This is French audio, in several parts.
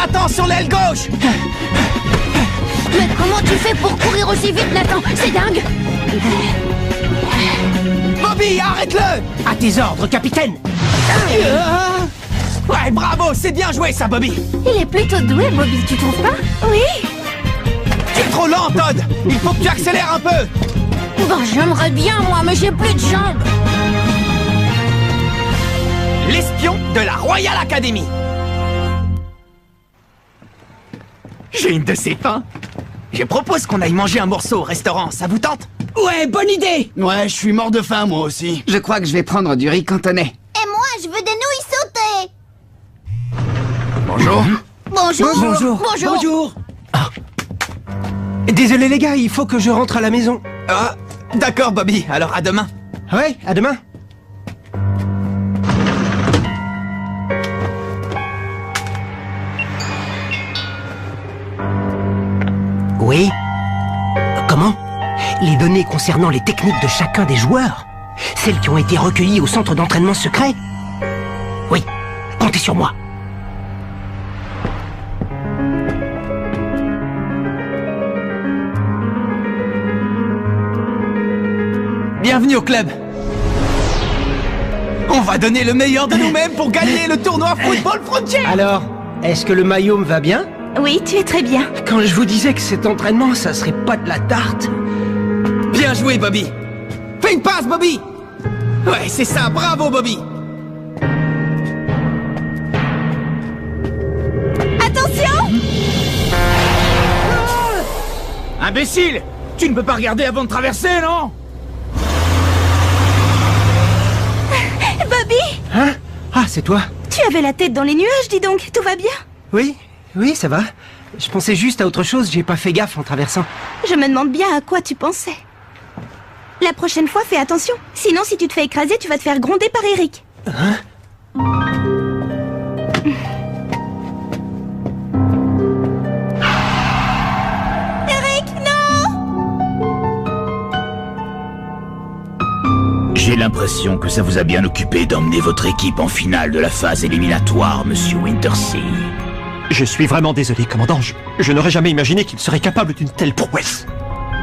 Nathan, sur l'aile gauche! Mais comment tu fais pour courir aussi vite, Nathan? C'est dingue! Bobby, arrête-le! À tes ordres, capitaine. Ouais, bravo, c'est bien joué ça, Bobby! Il est plutôt doué, Bobby, tu trouves pas? Oui! Tu es trop lent, Todd! Il faut que tu accélères un peu! Bon, j'aimerais bien, moi, mais j'ai plus de jambes! L'espion de la Royal Academy! J'ai une de ces faim! Je propose qu'on aille manger un morceau au restaurant, ça vous tente? Ouais, bonne idée. Ouais, je suis mort de faim, moi aussi. Je crois que je vais prendre du riz cantonais. Et moi, je veux des nouilles sautées! Bonjour. Bonjour! Bonjour. Bonjour! Bonjour. Désolé les gars, il faut que je rentre à la maison. Ah, d'accord, Bobby, alors à demain. Ouais, à demain. Oui? Comment? Les données concernant les techniques de chacun des joueurs? Celles qui ont été recueillies au centre d'entraînement secret? Oui, comptez sur moi. Bienvenue au club. On va donner le meilleur de nous-mêmes pour gagner le tournoi Football Frontier. Alors, est-ce que le maillot me va bien? Oui, tu es très bien. Quand je vous disais que cet entraînement, ça serait pas de la tarte. Bien joué, Bobby. Fais une passe, Bobby. Ouais, c'est ça, bravo, Bobby. Attention! Imbécile! Tu ne peux pas regarder avant de traverser, non? Bobby! Hein? Ah, c'est toi? Tu avais la tête dans les nuages, dis donc. Tout va bien? Oui, oui, ça va. Je pensais juste à autre chose, j'ai pas fait gaffe en traversant. Je me demande bien à quoi tu pensais. La prochaine fois, fais attention. Sinon, si tu te fais écraser, tu vas te faire gronder par Eric. Hein? Eric, non! J'ai l'impression que ça vous a bien occupé d'emmener votre équipe en finale de la phase éliminatoire, monsieur Wintersea. Je suis vraiment désolé, commandant. Je n'aurais jamais imaginé qu'il serait capable d'une telle prouesse.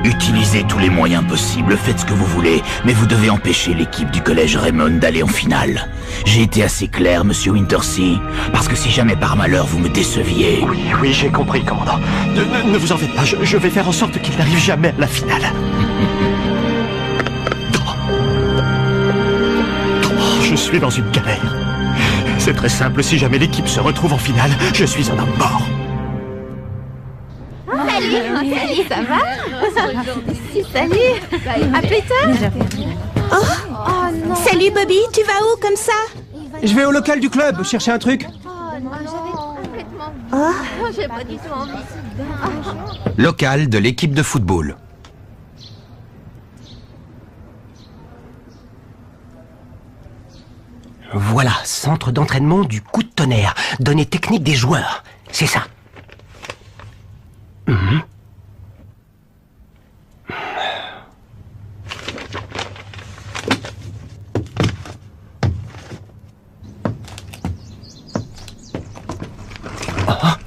Utilisez tous les moyens possibles, faites ce que vous voulez, mais vous devez empêcher l'équipe du collège Raymond d'aller en finale. J'ai été assez clair, monsieur Wintersea, parce que si jamais par malheur vous me déceviez... Oui, j'ai compris, commandant. Ne vous en faites pas, je vais faire en sorte qu'il n'arrive jamais à la finale. Je suis dans une galère. C'est très simple, si jamais l'équipe se retrouve en finale, je suis un homme mort. Salut, ça va? Salut! À plus tard! Oh non! Salut Bobby, tu vas où comme ça? Je vais au local du club, chercher un truc. J'ai pas du tout envie. Local de l'équipe de football. Voilà, centre d'entraînement du coup de tonnerre. Données techniques des joueurs. C'est ça. Mhm. Ah.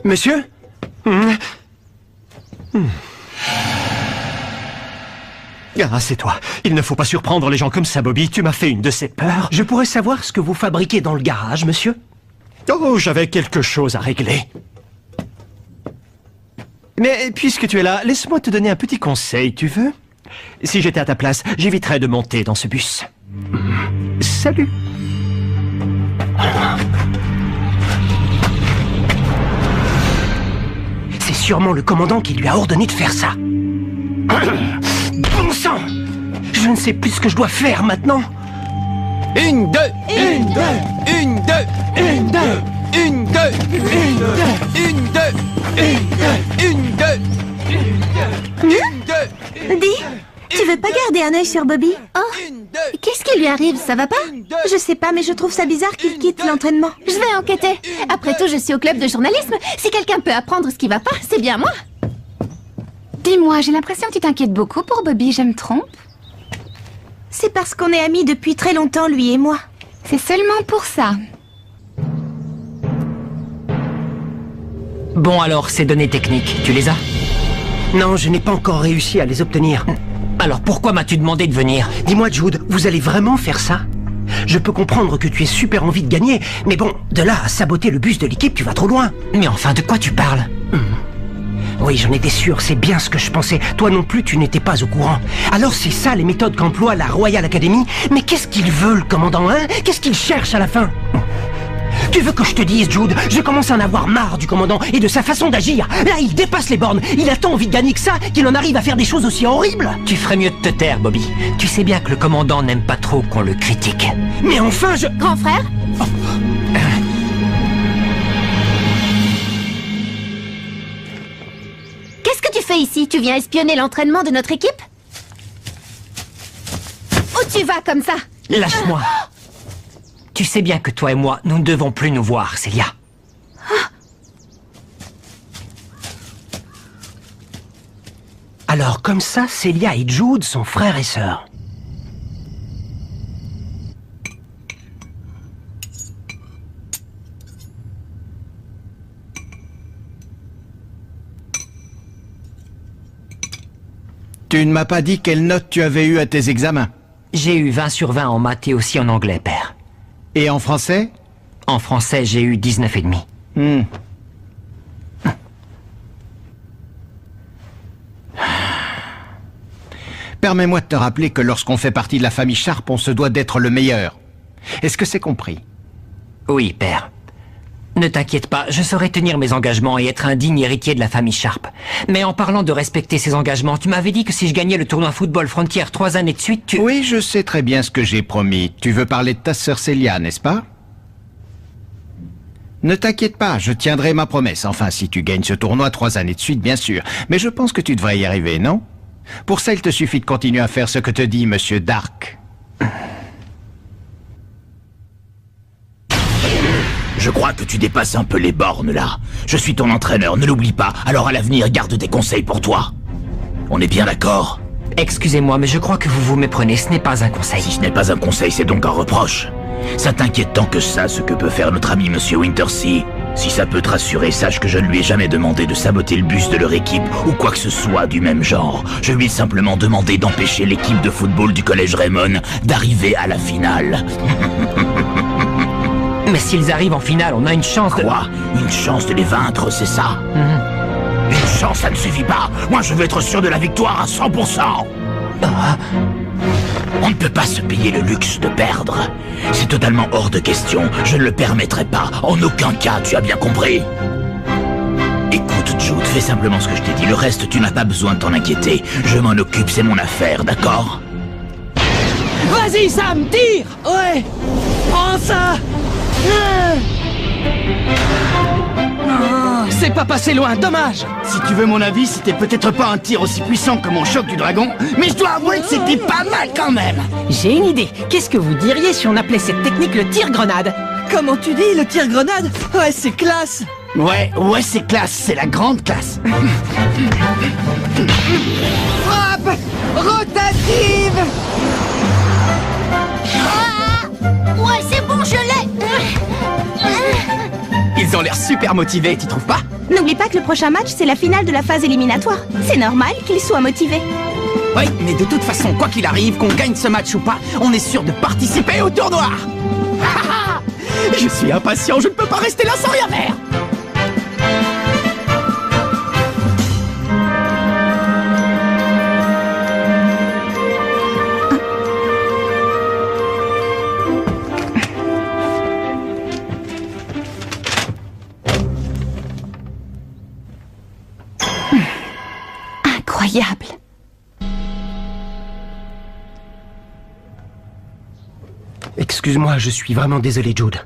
Monsieur? Ah, c'est toi. Il ne faut pas surprendre les gens comme ça, Bobby. Tu m'as fait une de ces peurs. Je pourrais savoir ce que vous fabriquez dans le garage, monsieur? Oh, j'avais quelque chose à régler. Mais puisque tu es là, laisse-moi te donner un petit conseil, tu veux? Si j'étais à ta place, j'éviterais de monter dans ce bus. Salut. C'est sûrement le commandant qui lui a ordonné de faire ça. Bon sang! Je ne sais plus ce que je dois faire maintenant. Une, deux, une, deux, une, deux, une, deux, une, deux, une, deux, une, deux, une, deux, une, deux. Dis, tu veux pas garder un œil sur Bobby? Oh, qu'est-ce qui lui arrive? Ça va pas? Je sais pas, mais je trouve ça bizarre qu'il quitte l'entraînement. Je vais enquêter. Après tout, je suis au club de journalisme. Si quelqu'un peut apprendre ce qui va pas, c'est bien moi. Dis-moi, j'ai l'impression que tu t'inquiètes beaucoup pour Bobby, je me trompe? C'est parce qu'on est amis depuis très longtemps, lui et moi. C'est seulement pour ça. Bon alors, ces données techniques, tu les as? Non, je n'ai pas encore réussi à les obtenir. Alors pourquoi m'as-tu demandé de venir? Dis-moi Jude, vous allez vraiment faire ça? Je peux comprendre que tu aies super envie de gagner, mais bon, de là à saboter le bus de l'équipe, tu vas trop loin. Mais enfin, de quoi tu parles? Oui, j'en étais sûr, c'est bien ce que je pensais. Toi non plus, tu n'étais pas au courant. Alors c'est ça les méthodes qu'emploie la Royal Academy? Mais qu'est-ce qu'il veut, le commandant, hein? Qu'est-ce qu'il cherche à la fin? Tu veux que je te dise, Jude, je commence à en avoir marre du commandant et de sa façon d'agir. Là, il dépasse les bornes. Il a tant envie de gagner que ça qu'il en arrive à faire des choses aussi horribles. Tu ferais mieux de te taire, Bobby. Tu sais bien que le commandant n'aime pas trop qu'on le critique. Mais enfin, je... Grand frère? Qu'est-ce que tu fais ici? Tu viens espionner l'entraînement de notre équipe? Où tu vas comme ça? Lâche-moi. Tu sais bien que toi et moi, nous ne devons plus nous voir, Célia. Alors, comme ça, Célia et Jude sont frères et sœurs. Tu ne m'as pas dit quelle note tu avais eue à tes examens. J'ai eu 20 sur 20 en maths et aussi en anglais, père. Et en français? En français, j'ai eu 19,5. Permets-moi de te rappeler que lorsqu'on fait partie de la famille Sharp, on se doit d'être le meilleur. Est-ce que c'est compris? Oui, père. Ne t'inquiète pas, je saurai tenir mes engagements et être un digne héritier de la famille Sharp. Mais en parlant de respecter ses engagements, tu m'avais dit que si je gagnais le tournoi football Frontier 3 années de suite, tu... Oui, je sais très bien ce que j'ai promis. Tu veux parler de ta sœur Célia, n'est-ce pas? Ne t'inquiète pas, je tiendrai ma promesse. Enfin, si tu gagnes ce tournoi 3 années de suite, bien sûr. Mais je pense que tu devrais y arriver, non? Pour ça, il te suffit de continuer à faire ce que te dit Monsieur Dark. Je crois que tu dépasses un peu les bornes, là. Je suis ton entraîneur, ne l'oublie pas. Alors à l'avenir, garde tes conseils pour toi. On est bien d'accord? Excusez-moi, mais je crois que vous vous méprenez, ce n'est pas un conseil. Si ce n'est pas un conseil, c'est donc un reproche. Ça t'inquiète tant que ça, ce que peut faire notre ami Monsieur Wintersea? Si ça peut te rassurer, sache que je ne lui ai jamais demandé de saboter le bus de leur équipe ou quoi que ce soit du même genre. Je lui ai simplement demandé d'empêcher l'équipe de football du collège Raymond d'arriver à la finale. Mais s'ils arrivent en finale, on a une chance de... Quoi? Une chance de les vaincre, c'est ça? Une chance, ça ne suffit pas. Moi, je veux être sûr de la victoire à 100%. On ne peut pas se payer le luxe de perdre. C'est totalement hors de question. Je ne le permettrai pas. En aucun cas, tu as bien compris? Écoute, Jude, fais simplement ce que je t'ai dit. Le reste, tu n'as pas besoin de t'en inquiéter. Je m'en occupe, c'est mon affaire, d'accord? Vas-y, Sam, tire! Ouais! Prends ça! C'est pas passé loin, dommage! Si tu veux mon avis, c'était peut-être pas un tir aussi puissant que mon choc du dragon, mais je dois avouer que c'était pas mal quand même. J'ai une idée. Qu'est-ce que vous diriez si on appelait cette technique le tir-grenade? Comment tu dis, le tir-grenade? Ouais, c'est classe! Ouais, c'est classe, c'est la grande classe. Frappe rotative! Ouais, c'est bon, je l'ai! Ils ont l'air super motivés, tu trouves pas? N'oublie pas que le prochain match, c'est la finale de la phase éliminatoire. C'est normal qu'ils soient motivés. Oui, mais de toute façon, quoi qu'il arrive, qu'on gagne ce match ou pas, on est sûr de participer au tournoi. Je suis impatient, je ne peux pas rester là sans rien faire. Incroyable. Excuse-moi, je suis vraiment désolé, Jude.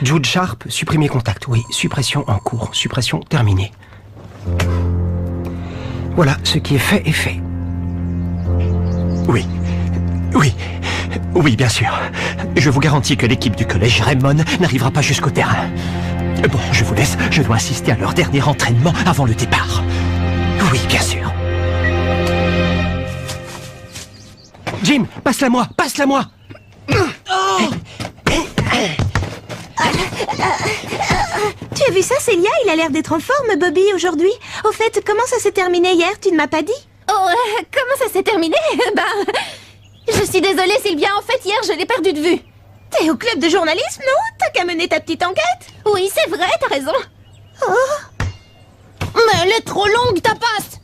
Jude Sharp, supprimer contact. Oui, suppression en cours. Suppression terminée. Voilà, ce qui est fait est fait. Oui, bien sûr. Je vous garantis que l'équipe du collège Raymond n'arrivera pas jusqu'au terrain. Bon, je vous laisse. Je dois assister à leur dernier entraînement avant le départ. Oui, bien sûr. Jim, passe-la-moi, passe-la-moi. Tu as vu ça, Célia? Il a l'air d'être en forme, Bobby, aujourd'hui. Au fait, comment ça s'est terminé hier? Tu ne m'as pas dit? Oh, comment ça s'est terminé? Je suis désolée, Sylvia. En fait, hier, je l'ai perdu de vue. T'es au club de journalisme, non? T'as qu'à mener ta petite enquête. Oui, c'est vrai, t'as raison. Oh. Mais elle est trop longue, ta passe.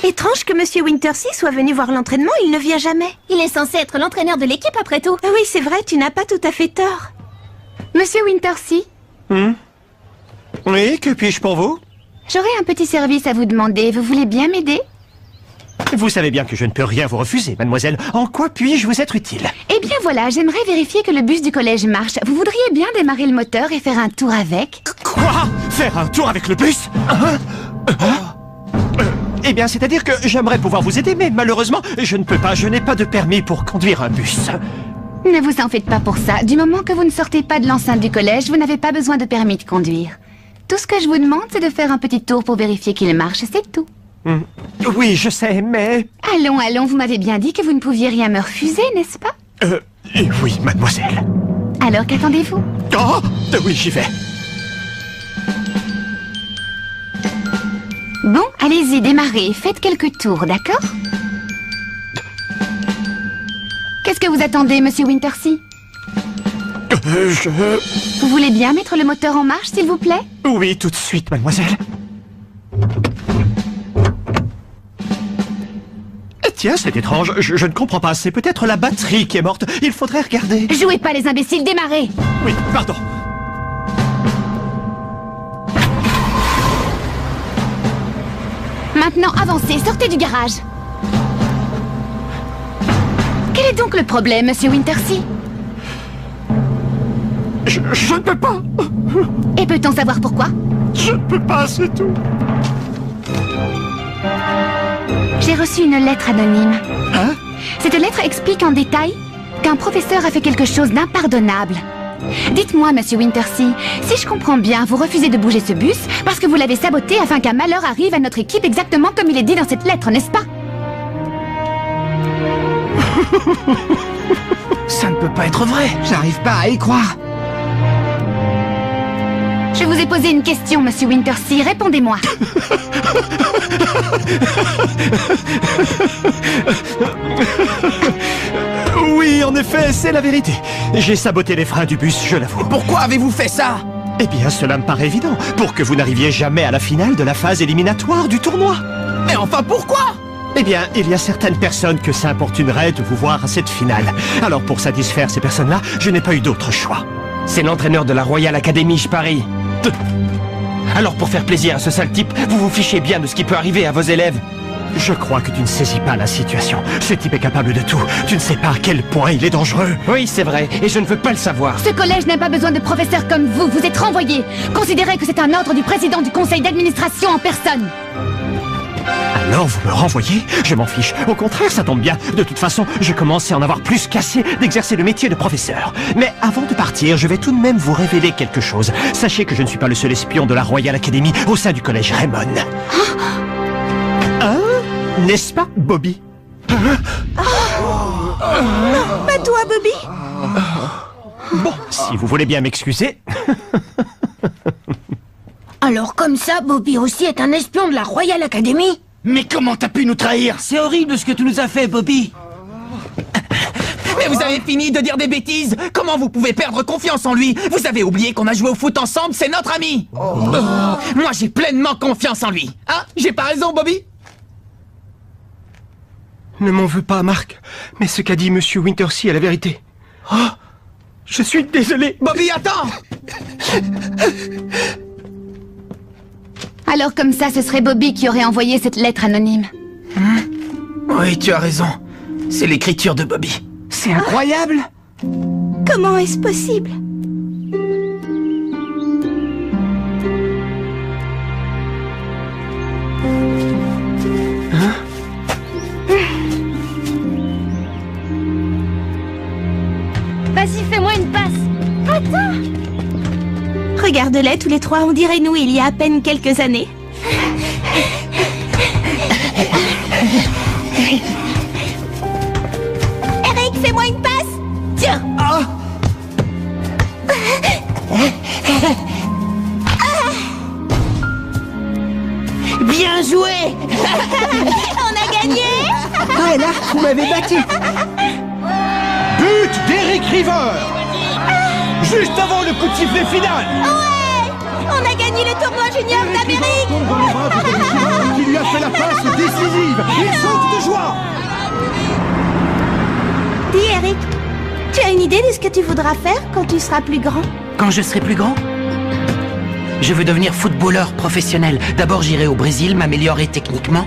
Étrange que Monsieur Wintersea soit venu voir l'entraînement, il ne vient jamais. Il est censé être l'entraîneur de l'équipe, après tout. Ah oui, c'est vrai, tu n'as pas tout à fait tort. Monsieur Wintersea, Oui, que puis-je pour vous? j'aurais un petit service à vous demander. Vous voulez bien m'aider? Vous savez bien que je ne peux rien vous refuser, mademoiselle. En quoi puis-je vous être utile? Eh bien voilà, j'aimerais vérifier que le bus du collège marche. Vous voudriez bien démarrer le moteur et faire un tour avec? Quoi? Faire un tour avec le bus? Eh bien, c'est-à-dire que j'aimerais pouvoir vous aider, mais malheureusement, je ne peux pas. Je n'ai pas de permis pour conduire un bus. Ne vous en faites pas pour ça. Du moment que vous ne sortez pas de l'enceinte du collège, vous n'avez pas besoin de permis de conduire. Tout ce que je vous demande, c'est de faire un petit tour pour vérifier qu'il marche, c'est tout. Oui, je sais, mais... Allons, allons, vous m'avez bien dit que vous ne pouviez rien me refuser, n'est-ce pas? Oui, mademoiselle. Alors qu'attendez-vous? Oh, oui, j'y vais. Bon, allez-y, démarrez. Faites quelques tours, d'accord? Qu'est-ce que vous attendez, Monsieur Wintersea? Vous voulez bien mettre le moteur en marche, s'il vous plaît? Oui, tout de suite, mademoiselle. Tiens, c'est étrange. Je ne comprends pas. C'est peut-être la batterie qui est morte. Il faudrait regarder. Jouez pas les imbéciles, démarrez! Oui, pardon. Maintenant, avancez, sortez du garage. Quel est donc le problème, Monsieur Wintersea? Je ne peux pas. Et peut-on savoir pourquoi? Je ne peux pas, c'est tout. J'ai reçu une lettre anonyme. Hein? Cette lettre explique en détail qu'un professeur a fait quelque chose d'impardonnable. Dites-moi, Monsieur Wintersea, si je comprends bien, vous refusez de bouger ce bus parce que vous l'avez saboté afin qu'un malheur arrive à notre équipe exactement comme il est dit dans cette lettre, n'est-ce pas? Ça ne peut pas être vrai. J'arrive pas à y croire. Je vous ai posé une question, Monsieur Wintersea, répondez-moi. Oui, en effet, c'est la vérité. J'ai saboté les freins du bus, je l'avoue. Pourquoi avez-vous fait ça? Eh bien, cela me paraît évident. Pour que vous n'arriviez jamais à la finale de la phase éliminatoire du tournoi. Mais enfin, pourquoi? Eh bien, il y a certaines personnes que ça importunerait de vous voir à cette finale. Alors, pour satisfaire ces personnes-là, je n'ai pas eu d'autre choix. C'est l'entraîneur de la Royal Academy, je parie. Alors pour faire plaisir à ce sale type, vous vous fichez bien de ce qui peut arriver à vos élèves. Je crois que tu ne saisis pas la situation. Ce type est capable de tout. Tu ne sais pas à quel point il est dangereux. Oui, c'est vrai, et je ne veux pas le savoir. Ce collège n'a pas besoin de professeurs comme vous, vous êtes renvoyés. Considérez que c'est un ordre du président du conseil d'administration en personne. Alors vous me renvoyez? Je m'en fiche. Au contraire, ça tombe bien. De toute façon, je commence à en avoir plus qu'assez d'exercer le métier de professeur. Mais avant de partir, je vais tout de même vous révéler quelque chose. Sachez que je ne suis pas le seul espion de la Royal Academy au sein du collège Raymond. Hein? N'est-ce pas, Bobby? Non, pas toi, Bobby. Bon, si vous voulez bien m'excuser. Alors comme ça, Bobby aussi est un espion de la Royal Academy? Mais comment t'as pu nous trahir? C'est horrible ce que tu nous as fait, Bobby. Mais vous avez fini de dire des bêtises. Comment vous pouvez perdre confiance en lui? Vous avez oublié qu'on a joué au foot ensemble, c'est notre ami. Moi, j'ai pleinement confiance en lui. Hein? J'ai pas raison, Bobby? Ne m'en veux pas, Marc. Mais ce qu'a dit Monsieur Wintersea est la vérité. Oh, je suis désolé. Bobby, attends! Alors comme ça, ce serait Bobby qui aurait envoyé cette lettre anonyme. Oui, tu as raison. C'est l'écriture de Bobby. C'est incroyable. Comment est-ce possible? Vas-y, fais-moi une passe. Attends. Regarde-les tous les trois, on dirait nous il y a à peine quelques années. Eric, fais-moi une passe. Tiens. Bien joué. On a gagné. Ah, là, vous m'avez battu. But d'Eric River. Juste avant le coup de sifflet final. Ouais. On a gagné le tournoi junior d'Amérique. Qui lui a fait la passe décisive. Il saute de joie. Dis, Eric, tu as une idée de ce que tu voudras faire quand tu seras plus grand? Quand je serai plus grand, je veux devenir footballeur professionnel. D'abord, j'irai au Brésil, m'améliorer techniquement.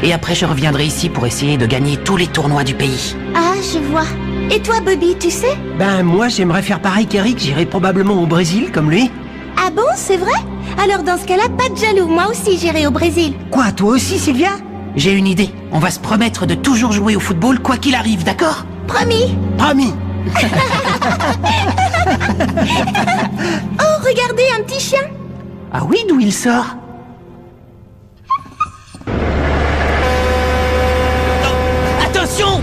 Et après, je reviendrai ici pour essayer de gagner tous les tournois du pays. Ah, je vois. Et toi, Bobby, tu sais? Ben, moi, j'aimerais faire pareil qu'Eric. J'irai probablement au Brésil, comme lui. Ah bon, c'est vrai? Alors dans ce cas-là, pas de jaloux. Moi aussi, j'irai au Brésil. Quoi, toi aussi, Sylvia? J'ai une idée. On va se promettre de toujours jouer au football, quoi qu'il arrive, d'accord? Promis. Promis. Oh, regardez, un petit chien. Ah oui, d'où il sort? Attention.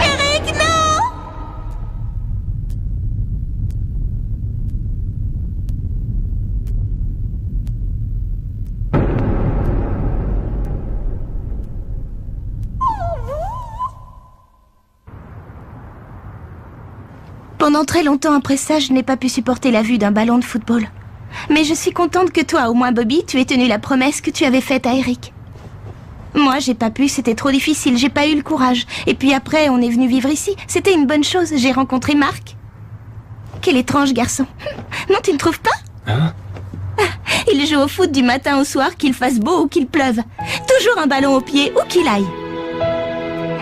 Eric, non! Pendant très longtemps après ça, je n'ai pas pu supporter la vue d'un ballon de football. Mais je suis contente que toi, au moins Bobby, tu aies tenu la promesse que tu avais faite à Eric. Moi, j'ai pas pu, c'était trop difficile, j'ai pas eu le courage. Et puis après, on est venu vivre ici. C'était une bonne chose, j'ai rencontré Marc. Quel étrange garçon. Non, tu ne trouves pas? Hein? Il joue au foot du matin au soir, qu'il fasse beau ou qu'il pleuve. Toujours un ballon au pied, où qu'il aille.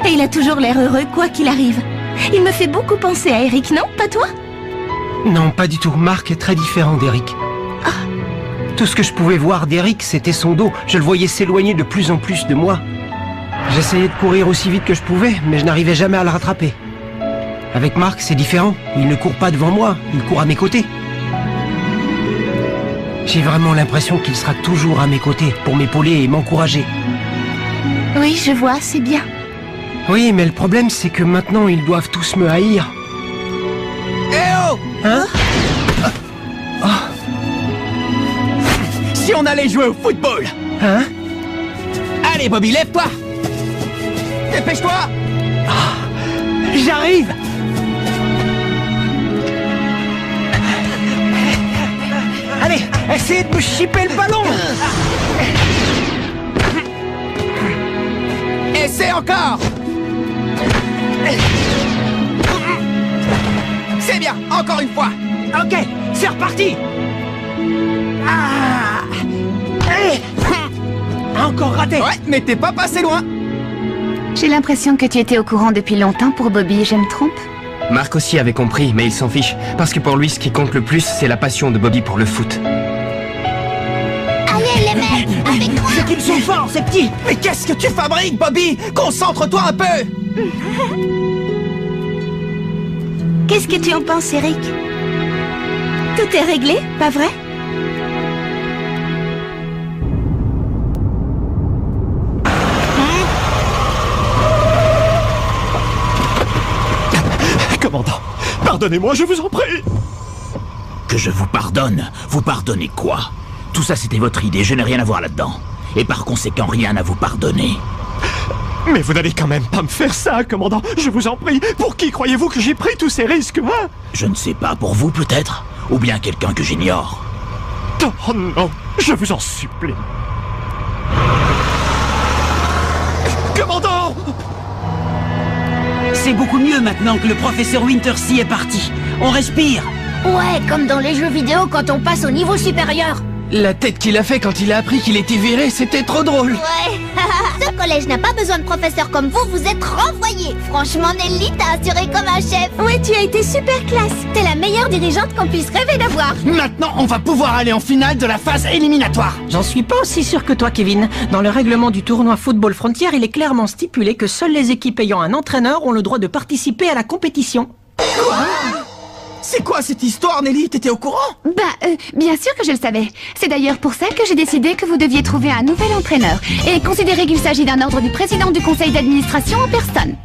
Et il a toujours l'air heureux, quoi qu'il arrive. Il me fait beaucoup penser à Eric, non? Pas toi? Non, pas du tout. Marc est très différent d'Eric. Tout ce que je pouvais voir d'Eric, c'était son dos. Je le voyais s'éloigner de plus en plus de moi. J'essayais de courir aussi vite que je pouvais, mais je n'arrivais jamais à le rattraper. Avec Marc, c'est différent. Il ne court pas devant moi, il court à mes côtés. J'ai vraiment l'impression qu'il sera toujours à mes côtés pour m'épauler et m'encourager. Oui, je vois, c'est bien. Oui, mais le problème, c'est que maintenant, ils doivent tous me haïr. Eh oh! Hein? Si on allait jouer au football! Hein? Allez, Bobby, lève-toi! Dépêche-toi! J'arrive! Allez, essayez de me chipper le ballon! Essaie encore! C'est bien, encore une fois! Ok, c'est reparti! Ah! Allez! Encore raté! Ouais, mais t'es pas passé loin! J'ai l'impression que tu étais au courant depuis longtemps pour Bobby, je me trompe? Marc aussi avait compris, mais il s'en fiche. Parce que pour lui, ce qui compte le plus, c'est la passion de Bobby pour le foot. Allez, les mecs, avec moi! C'est qu'ils sont forts, ces petits! Mais qu'est-ce que tu fabriques, Bobby? Concentre-toi un peu! Qu'est-ce que tu en penses, Eric? Tout est réglé, pas vrai? Commandant, pardonnez-moi, je vous en prie. Que je vous pardonne? Vous pardonnez quoi? Tout ça c'était votre idée, je n'ai rien à voir là-dedans. Et par conséquent, rien à vous pardonner. Mais vous n'allez quand même pas me faire ça, commandant. Je vous en prie. Pour qui croyez-vous que j'ai pris tous ces risques, hein? Je ne sais pas, pour vous peut-être? Ou bien quelqu'un que j'ignore? Oh non, je vous en supplie. Commandant! C'est beaucoup mieux maintenant que le professeur Wintersea est parti. On respire. Ouais, comme dans les jeux vidéo quand on passe au niveau supérieur. La tête qu'il a fait quand il a appris qu'il était viré, c'était trop drôle. Ouais. Ce collège n'a pas besoin de professeurs comme vous, vous êtes renvoyés. Franchement, Nelly, t'as assuré comme un chef. Ouais, tu as été super classe. T'es la meilleure dirigeante qu'on puisse rêver d'avoir. Maintenant, on va pouvoir aller en finale de la phase éliminatoire. J'en suis pas aussi sûr que toi, Kevin. Dans le règlement du tournoi Football Frontier, il est clairement stipulé que seules les équipes ayant un entraîneur ont le droit de participer à la compétition. C'est quoi cette histoire, Nelly? T'étais au courant? Bien sûr que je le savais. C'est d'ailleurs pour ça que j'ai décidé que vous deviez trouver un nouvel entraîneur et considérer qu'il s'agit d'un ordre du président du conseil d'administration en personne.